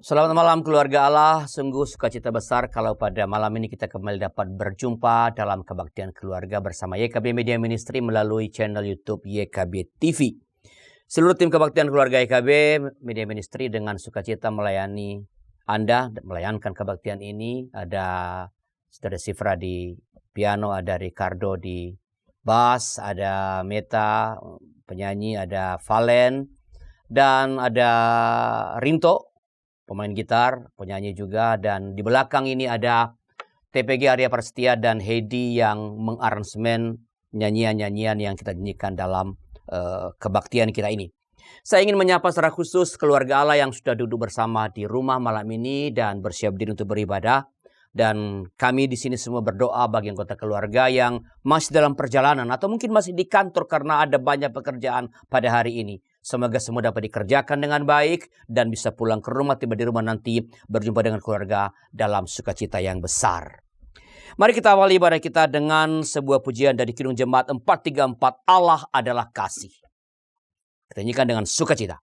Selamat malam keluarga Allah, sungguh sukacita besar kalau pada malam ini kita kembali dapat berjumpa dalam kebaktian keluarga bersama YKB Media Ministry melalui channel YouTube YKB TV. Seluruh tim kebaktian keluarga YKB Media Ministry dengan sukacita melayani Anda, melayankan kebaktian ini. Ada Saudara Sifra di piano, ada Ricardo di bass, ada Meta penyanyi, ada Valen, dan ada Rinto pemain gitar, penyanyi juga, dan di belakang ini ada TPG Arya Prasetya dan Hedi yang mengaransemen nyanyian-nyanyian yang kita nyanyikan dalam kebaktian kita ini. Saya ingin menyapa secara khusus keluarga Allah yang sudah duduk bersama di rumah malam ini dan bersiap diri untuk beribadah. Dan kami di sini semua berdoa bagi anggota keluarga yang masih dalam perjalanan atau mungkin masih di kantor karena ada banyak pekerjaan pada hari ini. Semoga semua dapat dikerjakan dengan baik dan bisa pulang ke rumah, tiba di rumah nanti berjumpa dengan keluarga dalam sukacita yang besar. Mari kita awali ibadah kita dengan sebuah pujian dari Kidung Jemaat 434, Allah adalah kasih. Kita nyanyikan dengan sukacita.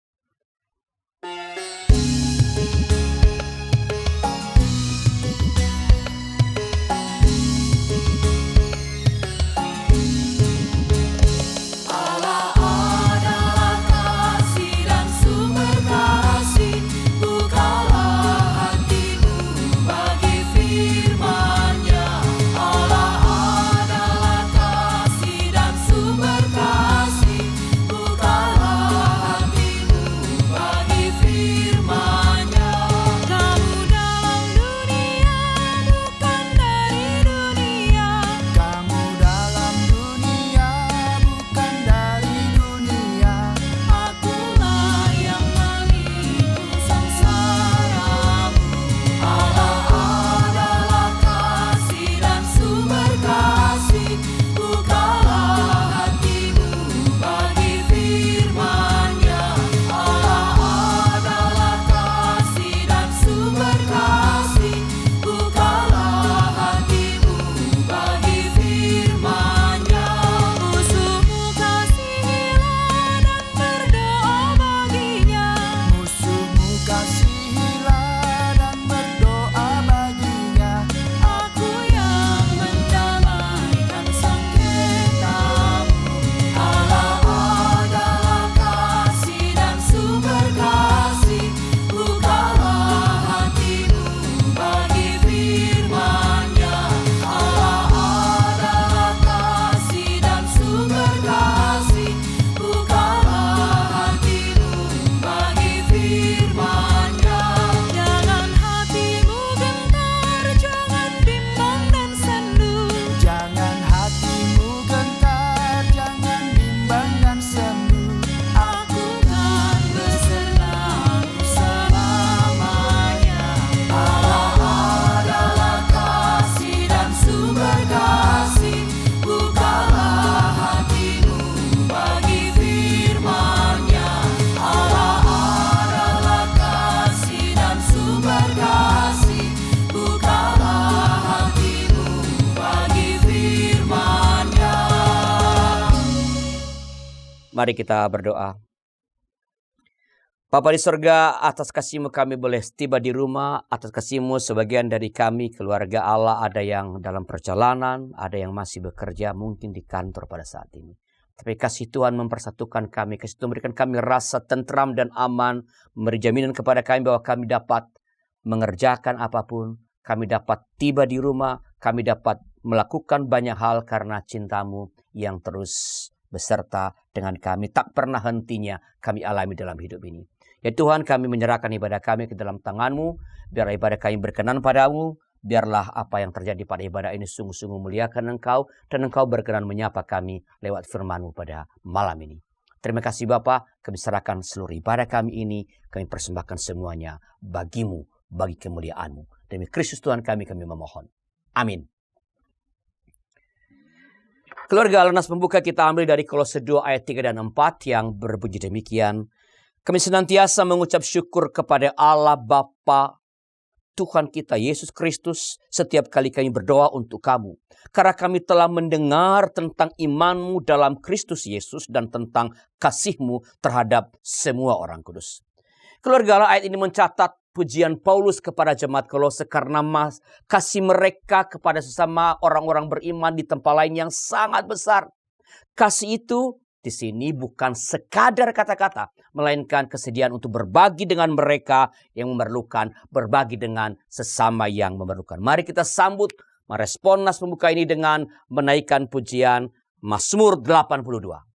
Mari kita berdoa. Bapa di surga, atas kasih-Mu kami boleh tiba di rumah. Atas kasih-Mu sebagian dari kami, keluarga Allah, ada yang dalam perjalanan, ada yang masih bekerja, mungkin di kantor pada saat ini. Tapi kasih Tuhan mempersatukan kami, kasih Tuhan memberikan kami rasa tentram dan aman, memberi jaminan kepada kami bahwa kami dapat mengerjakan apapun, kami dapat tiba di rumah, kami dapat melakukan banyak hal karena cinta-Mu yang terus beserta dengan kami, tak pernah hentinya kami alami dalam hidup ini. Ya Tuhan, kami menyerahkan ibadah kami ke dalam tangan-Mu, biarlah ibadah kami berkenan padamu, biarlah apa yang terjadi pada ibadah ini sungguh-sungguh muliakan Engkau, dan Engkau berkenan menyapa kami lewat firman-Mu pada malam ini. Terima kasih Bapa, kami serahkan seluruh ibadah kami ini, kami persembahkan semuanya bagi-Mu, bagi kemuliaan-Mu. Demi Kristus Tuhan kami memohon. Amin. Keluarga Allah, nas pembuka kita ambil dari Kolose 2 ayat 3 dan 4 yang berbunyi demikian. Kami senantiasa mengucap syukur kepada Allah Bapa Tuhan kita Yesus Kristus setiap kali kami berdoa untuk kamu. Karena kami telah mendengar tentang iman-Mu dalam Kristus Yesus dan tentang kasih-Mu terhadap semua orang kudus. Keluarga Allah, ayat ini mencatat pujian Paulus kepada jemaat Kolose karena kasih mereka kepada sesama orang-orang beriman di tempat lain yang sangat besar. Kasih itu di sini bukan sekadar kata-kata, melainkan kesediaan untuk berbagi dengan mereka yang memerlukan, berbagi dengan sesama yang memerlukan. Mari kita sambut, merespon nas pembuka ini dengan menaikkan pujian Mazmur 82.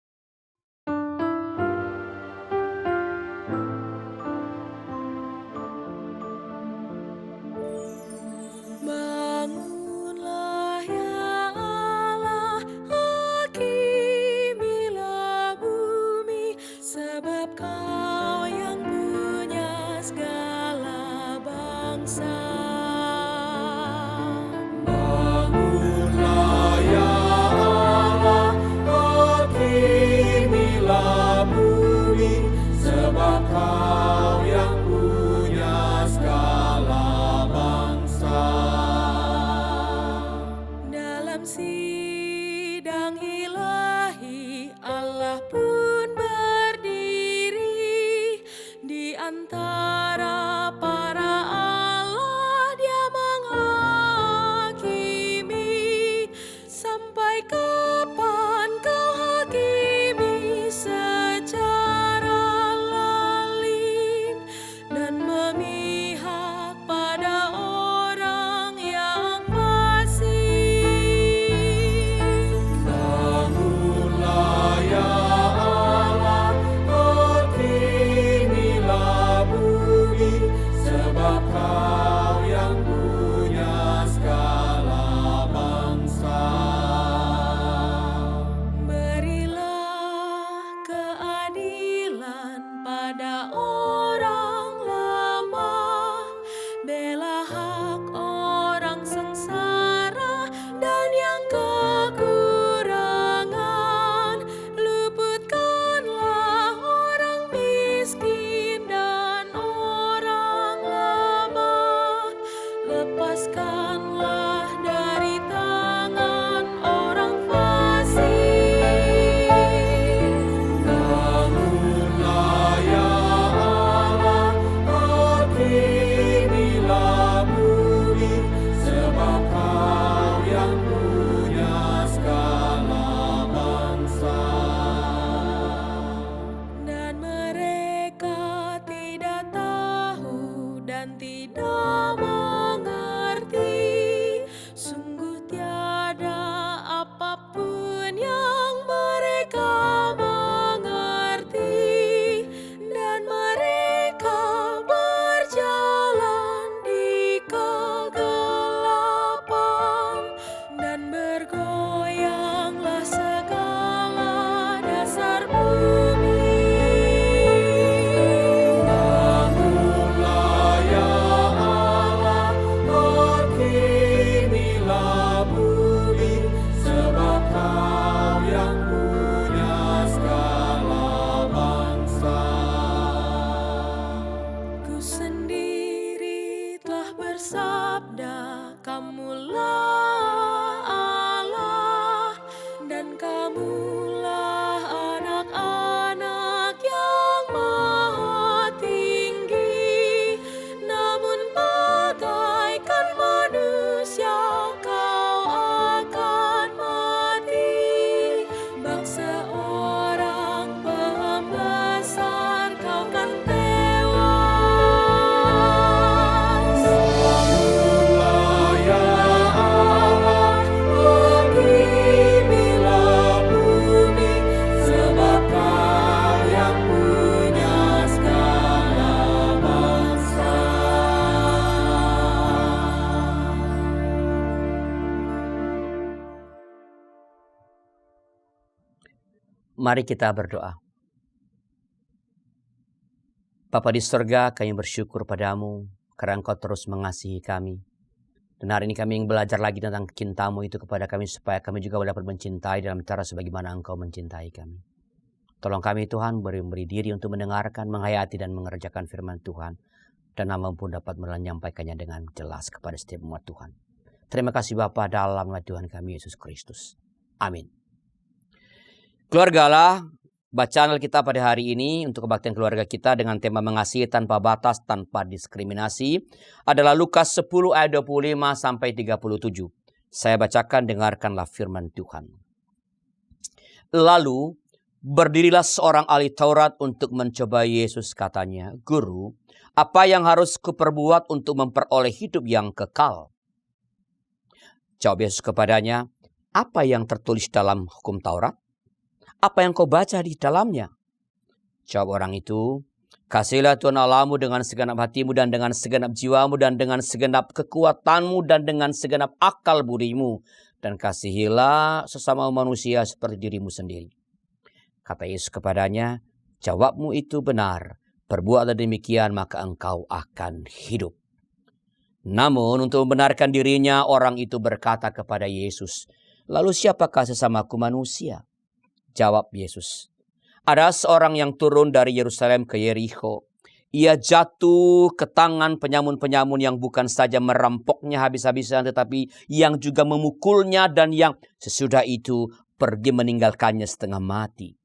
Mari kita berdoa. Bapa di surga, kami bersyukur padamu karena Engkau terus mengasihi kami. Dan hari ini kami ingin belajar lagi tentang cintamu itu kepada kami supaya kami juga dapat mencintai dalam cara sebagaimana Engkau mencintai kami. Tolong kami Tuhan beri diri untuk mendengarkan, menghayati dan mengerjakan firman Tuhan. Dan nama pun dapat menyampaikannya dengan jelas kepada setiap umat Tuhan. Terima kasih Bapa dalam nama Tuhan kami Yesus Kristus. Amin. Keluarga Allah, Bacaan Alkitab pada hari ini untuk kebaktian keluarga kita dengan tema mengasihi tanpa batas, tanpa diskriminasi adalah Lukas 10 ayat 25 sampai 37. Saya bacakan, dengarkanlah firman Tuhan. Lalu berdirilah seorang ahli Taurat untuk mencoba Yesus, katanya, "Guru, apa yang harus kuperbuat untuk memperoleh hidup yang kekal?" Jawab Yesus kepadanya, "Apa yang tertulis dalam hukum Taurat? Apa yang kau baca di dalamnya?" Jawab orang itu, "Kasihilah Tuhan Allahmu dengan segenap hatimu dan dengan segenap jiwamu dan dengan segenap kekuatanmu dan dengan segenap akal budimu. Dan kasihilah sesama manusia seperti dirimu sendiri." Kata Yesus kepadanya, "Jawabmu itu benar. Perbuatlah demikian maka engkau akan hidup." Namun untuk membenarkan dirinya, orang itu berkata kepada Yesus, "Lalu siapakah sesamaku manusia?" Jawab Yesus, "Ada seorang yang turun dari Yerusalem ke Yerikho. Ia jatuh ke tangan penyamun-penyamun yang bukan saja merampoknya habis-habisan, tetapi yang juga memukulnya dan yang sesudah itu pergi meninggalkannya setengah mati.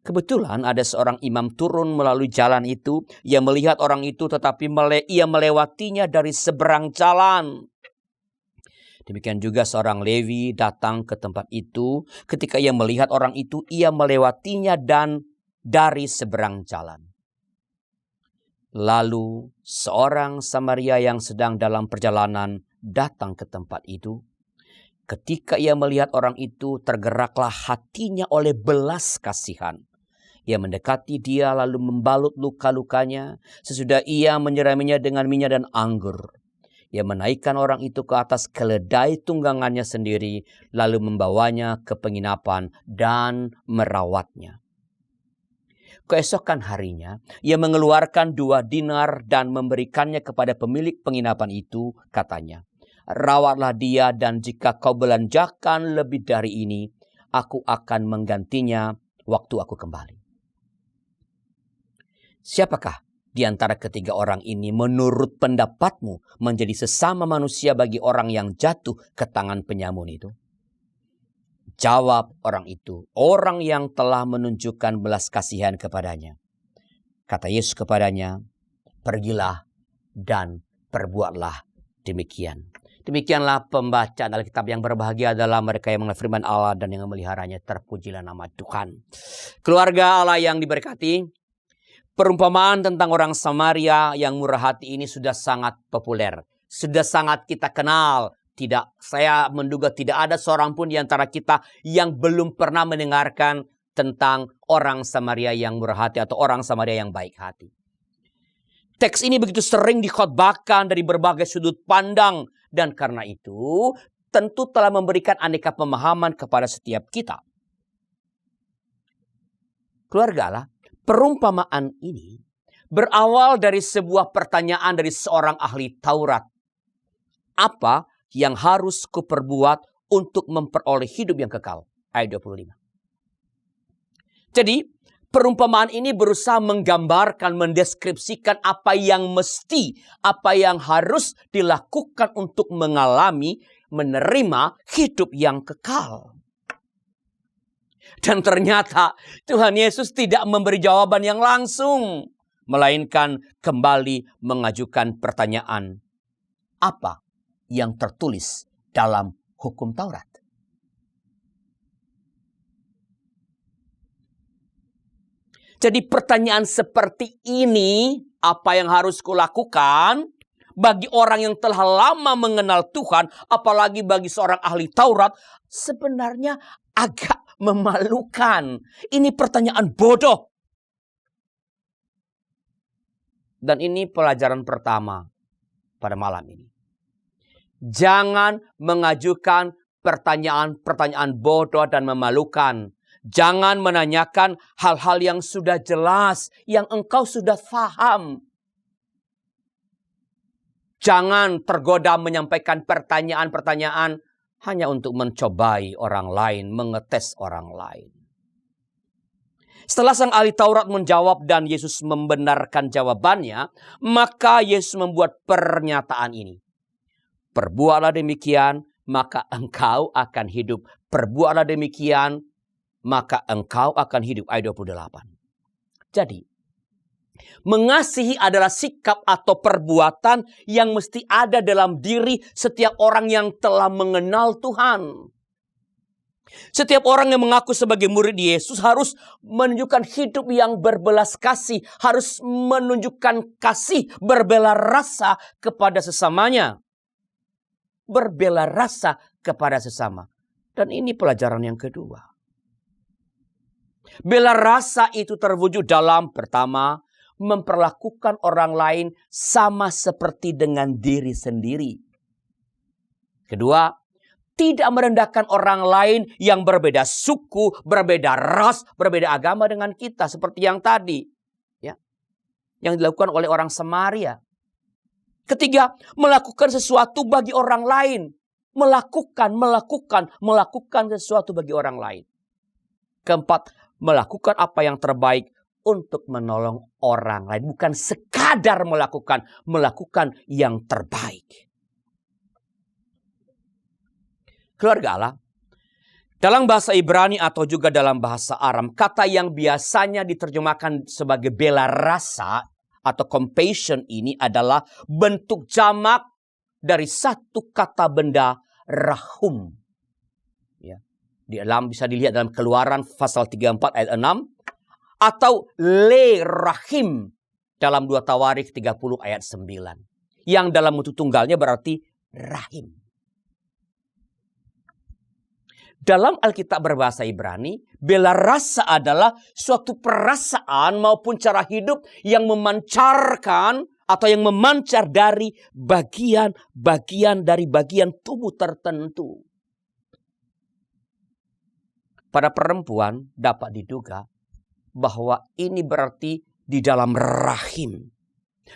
Kebetulan ada seorang imam turun melalui jalan itu. Ia melihat orang itu, tetapi ia melewatinya dari seberang jalan. Demikian juga seorang Lewi datang ke tempat itu. Ketika ia melihat orang itu, ia melewatinya dan dari seberang jalan. Lalu seorang Samaria yang sedang dalam perjalanan datang ke tempat itu. Ketika ia melihat orang itu, tergeraklah hatinya oleh belas kasihan. Ia mendekati dia lalu membalut luka-lukanya. Sesudah ia menyiraminya dengan minyak dan anggur. Ia menaikkan orang itu ke atas keledai tunggangannya sendiri, lalu membawanya ke penginapan dan merawatnya. Keesokan harinya, ia mengeluarkan 2 dinar dan memberikannya kepada pemilik penginapan itu, katanya, "Rawatlah dia dan jika kau belanjakan lebih dari ini, aku akan menggantinya waktu aku kembali." Siapakah di antara ketiga orang ini menurut pendapatmu menjadi sesama manusia bagi orang yang jatuh ke tangan penyamun itu? Jawab orang itu, "Orang yang telah menunjukkan belas kasihan kepadanya." Kata Yesus kepadanya, "Pergilah dan perbuatlah demikian." Demikianlah pembacaan Alkitab. Yang berbahagia adalah mereka yang mengenal firman Allah dan yang memeliharanya. Terpujilah nama Tuhan. Keluarga Allah yang diberkati, perumpamaan tentang orang Samaria yang murah hati ini sudah sangat populer. Sudah sangat kita kenal. Saya menduga tidak ada seorang pun di antara kita yang belum pernah mendengarkan tentang orang Samaria yang murah hati atau orang Samaria yang baik hati. Teks ini begitu sering dikhotbahkan dari berbagai sudut pandang. Dan karena itu tentu telah memberikan aneka pemahaman kepada setiap kita. Keluarga Allah, perumpamaan ini berawal dari sebuah pertanyaan dari seorang ahli Taurat. Apa yang harus kuperbuat untuk memperoleh hidup yang kekal? Ayat 25. Jadi, perumpamaan ini berusaha menggambarkan, mendeskripsikan apa yang mesti, apa yang harus dilakukan untuk mengalami, menerima hidup yang kekal. Dan ternyata Tuhan Yesus tidak memberi jawaban yang langsung, melainkan kembali mengajukan pertanyaan, apa yang tertulis dalam hukum Taurat? Jadi pertanyaan seperti ini, apa yang harus kulakukan, bagi orang yang telah lama mengenal Tuhan, apalagi bagi seorang ahli Taurat, sebenarnya agak memalukan. Ini pertanyaan bodoh. Dan ini pelajaran pertama pada malam ini. Jangan mengajukan pertanyaan-pertanyaan bodoh dan memalukan. Jangan menanyakan hal-hal yang sudah jelas, yang engkau sudah paham. Jangan tergoda menyampaikan pertanyaan-pertanyaan hanya untuk mencobai orang lain, mengetes orang lain. Setelah sang ahli Taurat menjawab dan Yesus membenarkan jawabannya, maka Yesus membuat pernyataan ini. Perbuatlah demikian, maka engkau akan hidup. Perbuatlah demikian, maka engkau akan hidup. Ayat 28. Jadi, mengasihi adalah sikap atau perbuatan yang mesti ada dalam diri setiap orang yang telah mengenal Tuhan. Setiap orang yang mengaku sebagai murid Yesus harus menunjukkan hidup yang berbelas kasih. Harus menunjukkan kasih, berbela rasa kepada sesamanya. Berbela rasa kepada sesama. Dan ini pelajaran yang kedua. Bela rasa itu terwujud dalam, pertama, memperlakukan orang lain sama seperti dengan diri sendiri. Kedua, tidak merendahkan orang lain yang berbeda suku, berbeda ras, berbeda agama dengan kita. Seperti yang tadi. Ya, yang dilakukan oleh orang Samaria. Ketiga, melakukan sesuatu bagi orang lain. Melakukan sesuatu bagi orang lain. Keempat, melakukan apa yang terbaik untuk menolong orang lain. Bukan sekadar melakukan yang terbaik. Keluarga Allah, dalam bahasa Ibrani atau juga dalam bahasa Aram, kata yang biasanya diterjemahkan sebagai bela rasa atau compassion ini adalah bentuk jamak dari satu kata benda rahum. Ya. Di dalam bisa dilihat dalam Keluaran pasal 34 ayat 6 atau le rahim dalam 2 Tawarikh 30 ayat 9. Yang dalam bentuk tunggalnya berarti rahim. Dalam Alkitab berbahasa Ibrani, bela rasa adalah suatu perasaan maupun cara hidup yang memancarkan atau yang memancar dari bagian tubuh tertentu. Pada perempuan dapat diduga bahwa ini berarti di dalam rahim.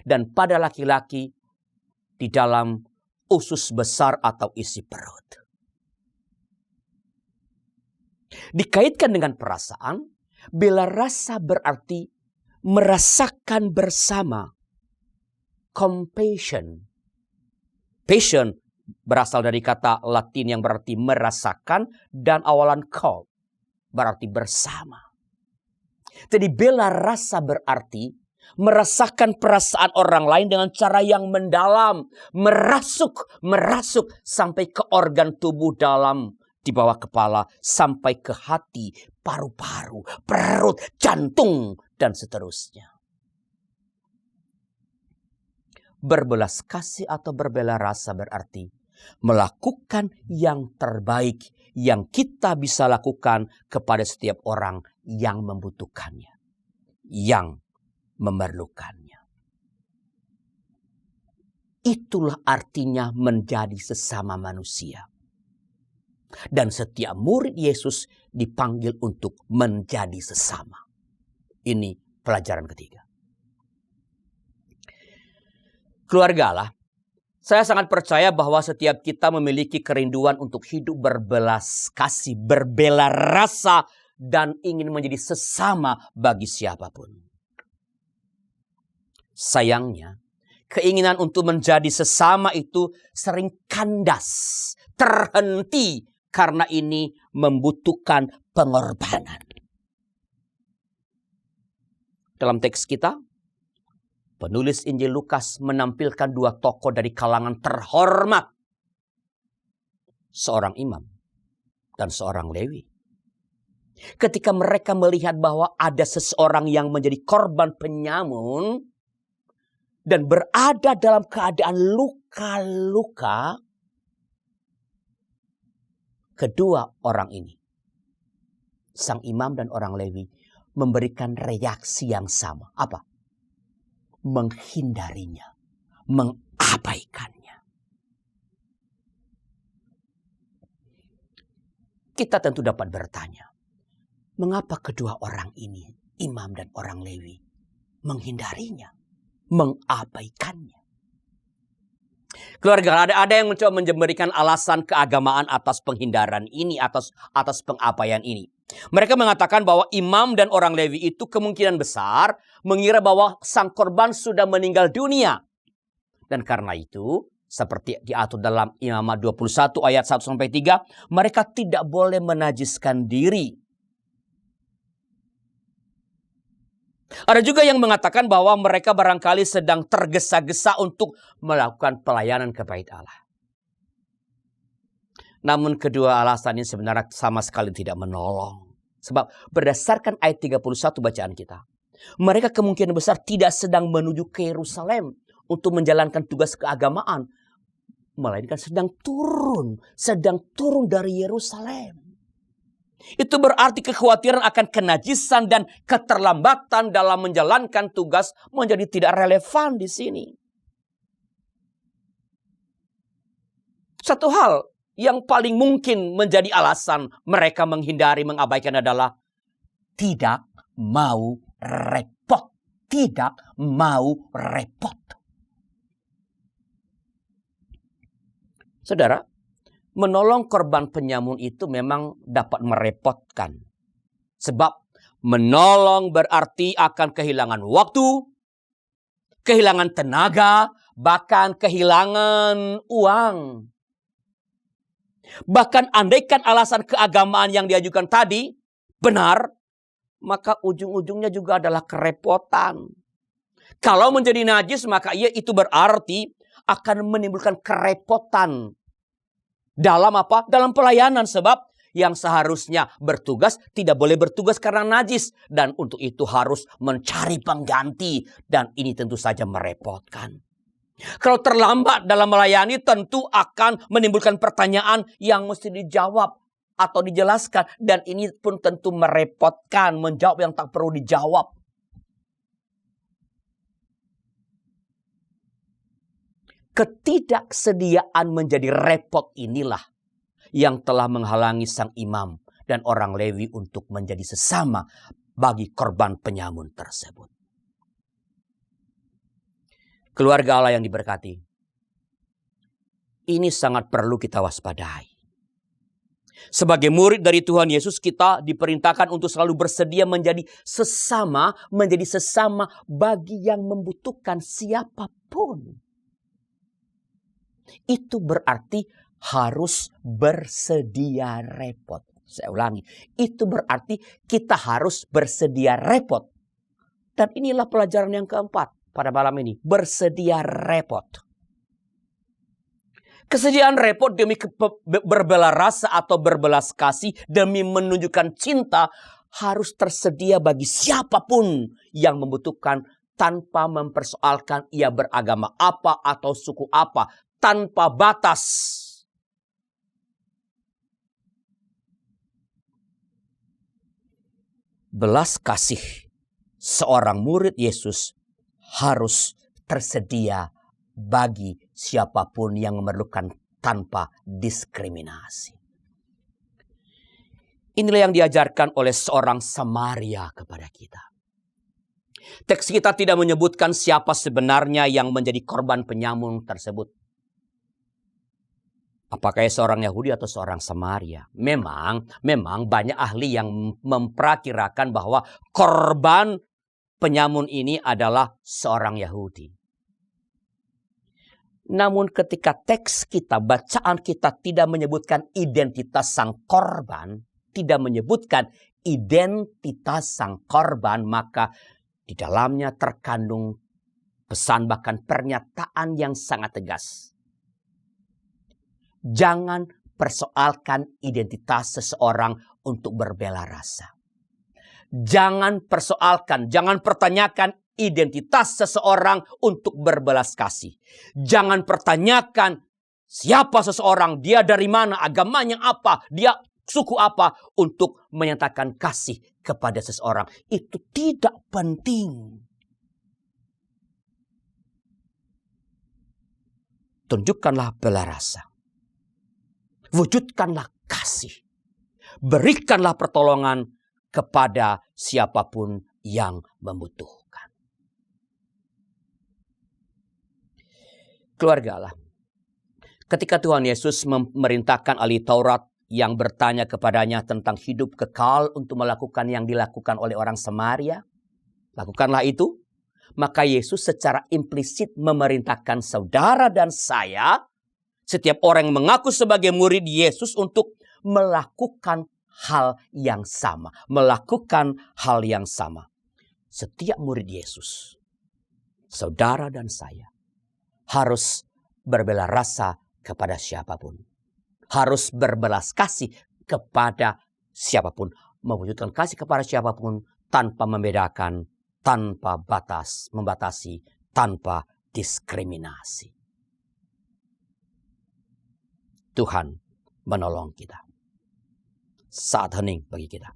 Dan pada laki-laki di dalam usus besar atau isi perut. Dikaitkan dengan perasaan, bela rasa berarti merasakan bersama. Compassion. Passion berasal dari kata Latin yang berarti merasakan dan awalan co berarti bersama. Jadi bela rasa berarti merasakan perasaan orang lain dengan cara yang mendalam, merasuk sampai ke organ tubuh dalam. Di bawah kepala sampai ke hati, paru-paru, perut, jantung, dan seterusnya. Berbelas kasih atau berbela rasa berarti melakukan yang terbaik yang kita bisa lakukan kepada setiap orang yang membutuhkannya, yang memerlukannya. Itulah artinya menjadi sesama manusia. Dan setiap murid Yesus dipanggil untuk menjadi sesama. Ini pelajaran ketiga. Keluarga Allah, saya sangat percaya bahwa setiap kita memiliki kerinduan untuk hidup berbelas kasih, berbela rasa, dan ingin menjadi sesama bagi siapapun. Sayangnya, keinginan untuk menjadi sesama itu sering kandas, terhenti, karena ini membutuhkan pengorbanan. Dalam teks kita, penulis Injil Lukas menampilkan dua tokoh dari kalangan terhormat. Seorang imam dan seorang Lewi. Ketika mereka melihat bahwa ada seseorang yang menjadi korban penyamun dan berada dalam keadaan luka-luka, kedua orang ini, sang imam dan orang Lewi, memberikan reaksi yang sama. Apa? Menghindarinya, mengabaikannya. Kita tentu dapat bertanya, mengapa kedua orang ini, imam dan orang Lewi, menghindarinya, mengabaikannya? Keluarga, ada yang mencoba memberikan alasan keagamaan atas penghindaran ini, atas pengabaian ini. Mereka mengatakan bahwa imam dan orang Lewi itu kemungkinan besar mengira bahwa sang korban sudah meninggal dunia. Dan karena itu, seperti diatur dalam Imamat 21 ayat 1-3, mereka tidak boleh menajiskan diri. Ada juga yang mengatakan bahwa mereka barangkali sedang tergesa-gesa untuk melakukan pelayanan kepada Allah. Namun kedua alasan ini sebenarnya sama sekali tidak menolong. Sebab berdasarkan ayat 31 bacaan kita, mereka kemungkinan besar tidak sedang menuju ke Yerusalem untuk menjalankan tugas keagamaan, melainkan sedang turun dari Yerusalem. Itu berarti kekhawatiran akan kenajisan dan keterlambatan dalam menjalankan tugas menjadi tidak relevan di sini. Satu hal yang paling mungkin menjadi alasan mereka menghindari, mengabaikan adalah tidak mau repot. Tidak mau repot. Saudara, menolong korban penyamun itu memang dapat merepotkan. Sebab menolong berarti akan kehilangan waktu, kehilangan tenaga, bahkan kehilangan uang. Bahkan andaikan alasan keagamaan yang diajukan tadi benar, maka ujung-ujungnya juga adalah kerepotan. Kalau menjadi najis, maka itu berarti akan menimbulkan kerepotan. Dalam apa? Dalam pelayanan, sebab yang seharusnya bertugas tidak boleh bertugas karena najis. Dan untuk itu harus mencari pengganti. Dan ini tentu saja merepotkan. Kalau terlambat dalam melayani tentu akan menimbulkan pertanyaan yang mesti dijawab atau dijelaskan. Dan ini pun tentu merepotkan, menjawab yang tak perlu dijawab. Ketidaksediaan menjadi repot inilah yang telah menghalangi sang imam dan orang Lewi untuk menjadi sesama bagi korban penyamun tersebut. Keluarga Allah yang diberkati, ini sangat perlu kita waspadai. Sebagai murid dari Tuhan Yesus, kita diperintahkan untuk selalu bersedia menjadi sesama bagi yang membutuhkan siapapun. Itu berarti harus bersedia repot. Saya ulangi, itu berarti kita harus bersedia repot. Dan inilah pelajaran yang keempat pada malam ini, bersedia repot. Kesediaan repot demi berbelas rasa atau berbelas kasih, demi menunjukkan cinta, harus tersedia bagi siapapun yang membutuhkan tanpa mempersoalkan ia beragama apa atau suku apa. Tanpa batas. Belas kasih seorang murid Yesus harus tersedia bagi siapapun yang memerlukan tanpa diskriminasi. Inilah yang diajarkan oleh seorang Samaria kepada kita. Teks kita tidak menyebutkan siapa sebenarnya yang menjadi korban penyamun tersebut. Apakah seorang Yahudi atau seorang Samaria? Memang banyak ahli yang memperkirakan bahwa korban penyamun ini adalah seorang Yahudi. Namun ketika teks kita, bacaan kita tidak menyebutkan identitas sang korban, maka di dalamnya terkandung pesan, bahkan pernyataan yang sangat tegas. Jangan persoalkan identitas seseorang untuk berbela rasa. Jangan pertanyakan identitas seseorang untuk berbelas kasih. Jangan pertanyakan siapa seseorang, dia dari mana, agamanya apa, dia suku apa, untuk menyatakan kasih kepada seseorang. Itu tidak penting. Tunjukkanlah bela rasa. Wujudkanlah kasih. Berikanlah pertolongan kepada siapapun yang membutuhkan. Keluarga Allah, ketika Tuhan Yesus memerintahkan ahli Taurat yang bertanya kepadanya tentang hidup kekal untuk melakukan yang dilakukan oleh orang Samaria, lakukanlah itu. Maka Yesus secara implisit memerintahkan saudara dan saya, setiap orang yang mengaku sebagai murid Yesus, untuk melakukan hal yang sama. setiap murid Yesus, saudara dan saya, harus berbela rasa kepada siapapun. Harus berbelas kasih kepada siapapun. Mewujudkan kasih kepada siapapun tanpa membedakan, tanpa membatasi, tanpa diskriminasi. Tuhan menolong kita. Saat hening bagi kita.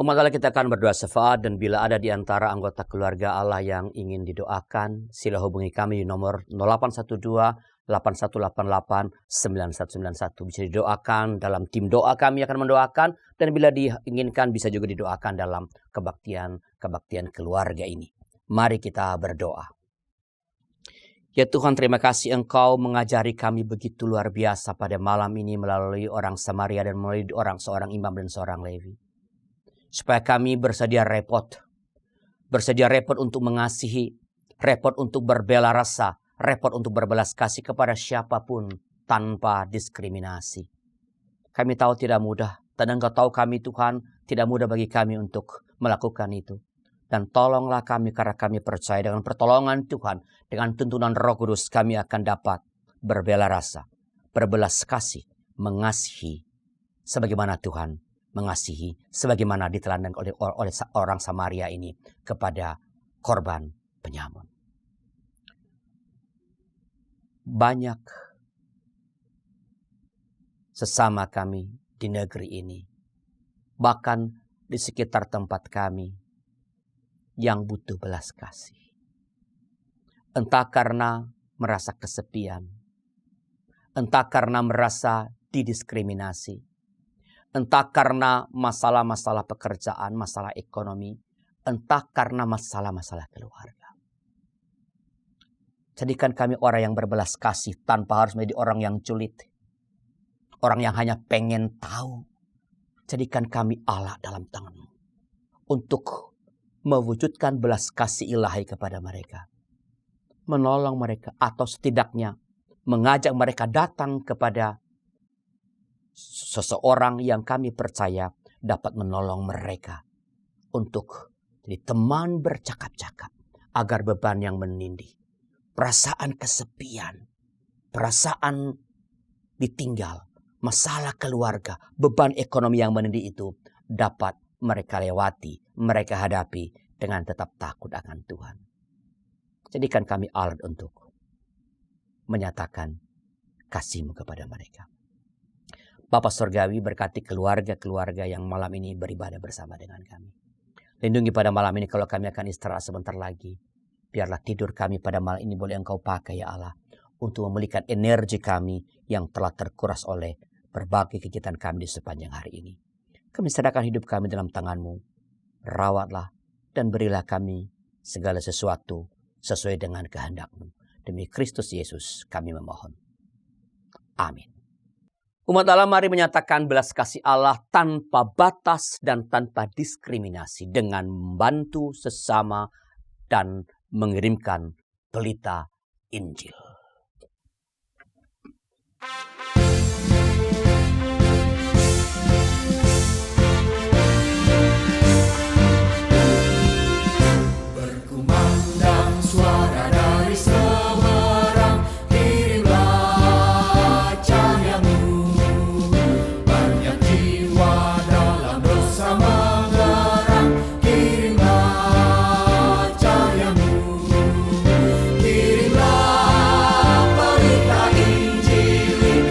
Umat Allah, kita akan berdoa syafaat, dan bila ada di antara anggota keluarga Allah yang ingin didoakan, sila hubungi kami di nomor 0812-8188-9191. Bisa didoakan dalam tim doa, kami akan mendoakan, dan bila diinginkan bisa juga didoakan dalam kebaktian keluarga ini. Mari kita berdoa. Ya Tuhan, terima kasih Engkau mengajari kami begitu luar biasa pada malam ini melalui orang Samaria dan melalui seorang imam dan seorang Lewi. Supaya kami bersedia repot untuk mengasihi, repot untuk berbela rasa, repot untuk berbelas kasih kepada siapapun tanpa diskriminasi. Kami tahu tidak mudah, dan Engkau tahu kami Tuhan, tidak mudah bagi kami untuk melakukan itu. Dan tolonglah kami karena kami percaya dengan pertolongan Tuhan, dengan tuntunan Roh Kudus kami akan dapat berbela rasa, berbelas kasih, mengasihi sebagaimana Tuhan mengasihi, sebagaimana diteladani oleh orang Samaria ini kepada korban penyamun. Banyak sesama kami di negeri ini, bahkan di sekitar tempat kami, yang butuh belas kasih. Entah karena merasa kesepian, entah karena merasa didiskriminasi, entah karena masalah-masalah pekerjaan, masalah ekonomi, entah karena masalah-masalah keluarga. Jadikan kami orang yang berbelas kasih tanpa harus menjadi orang yang julid, orang yang hanya pengen tahu. Jadikan kami Allah dalam tangan-Mu untuk mewujudkan belas kasih ilahi kepada mereka. Menolong mereka, atau setidaknya mengajak mereka datang kepada seseorang yang kami percaya dapat menolong mereka untuk jadi teman bercakap-cakap agar beban yang menindih, perasaan kesepian, perasaan ditinggal, masalah keluarga, beban ekonomi yang menindih itu dapat mereka lewati, mereka hadapi dengan tetap takut akan Tuhan. Jadikan kami alat untuk menyatakan kasih-Mu kepada mereka. Bapa Surgawi, berkati keluarga-keluarga yang malam ini beribadah bersama dengan kami. Lindungi pada malam ini kalau kami akan istirahat sebentar lagi. Biarlah tidur kami pada malam ini boleh Engkau pakai ya Allah, untuk memulihkan energi kami yang telah terkuras oleh berbagai kegiatan kami di sepanjang hari ini. Kami serahkan hidup kami dalam tangan-Mu. Rawatlah dan berilah kami segala sesuatu sesuai dengan kehendak-Mu. Demi Kristus Yesus kami memohon. Amin. Umat Allah, mari menyatakan belas kasih Allah tanpa batas dan tanpa diskriminasi dengan membantu sesama dan mengirimkan berita Injil. Berkumandang suara dari seberang, kirimlah cahayamu. Banyak jiwa dalam dosa menggerang, kirimlah cahayamu. Kirimlah berita Injil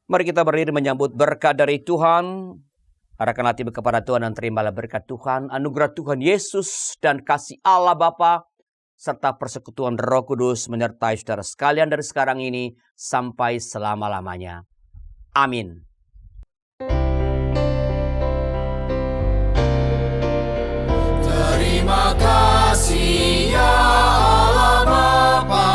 Mari kita berdiri menyambut berkat dari Tuhan. Arahkan hati kepada Tuhan dan terimalah berkat Tuhan, anugerah Tuhan Yesus dan kasih Allah Bapa serta persekutuan Roh Kudus menyertai saudara sekalian dari sekarang ini sampai selama-lamanya. Amin. Terima kasih ya Allah Bapa,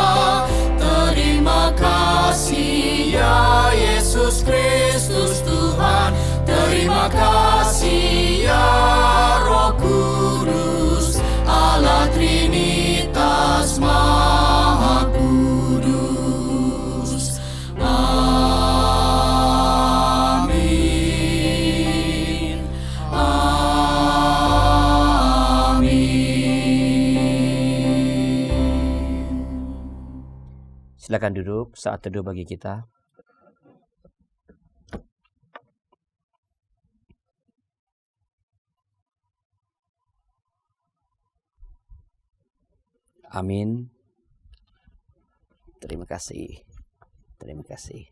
terima kasih ya Yesus Kristus Tuhan, terima kasih ya Roh Kudus, Allah Trinitas Maha Kudus. Amin. Silakan duduk, saat teduh bagi kita. Amin. Terima kasih. Terima kasih.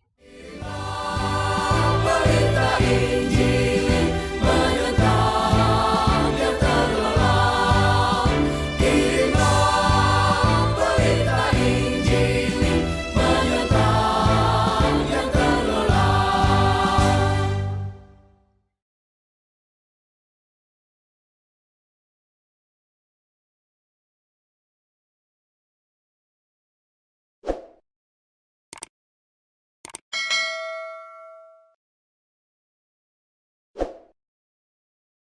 Berita Injil.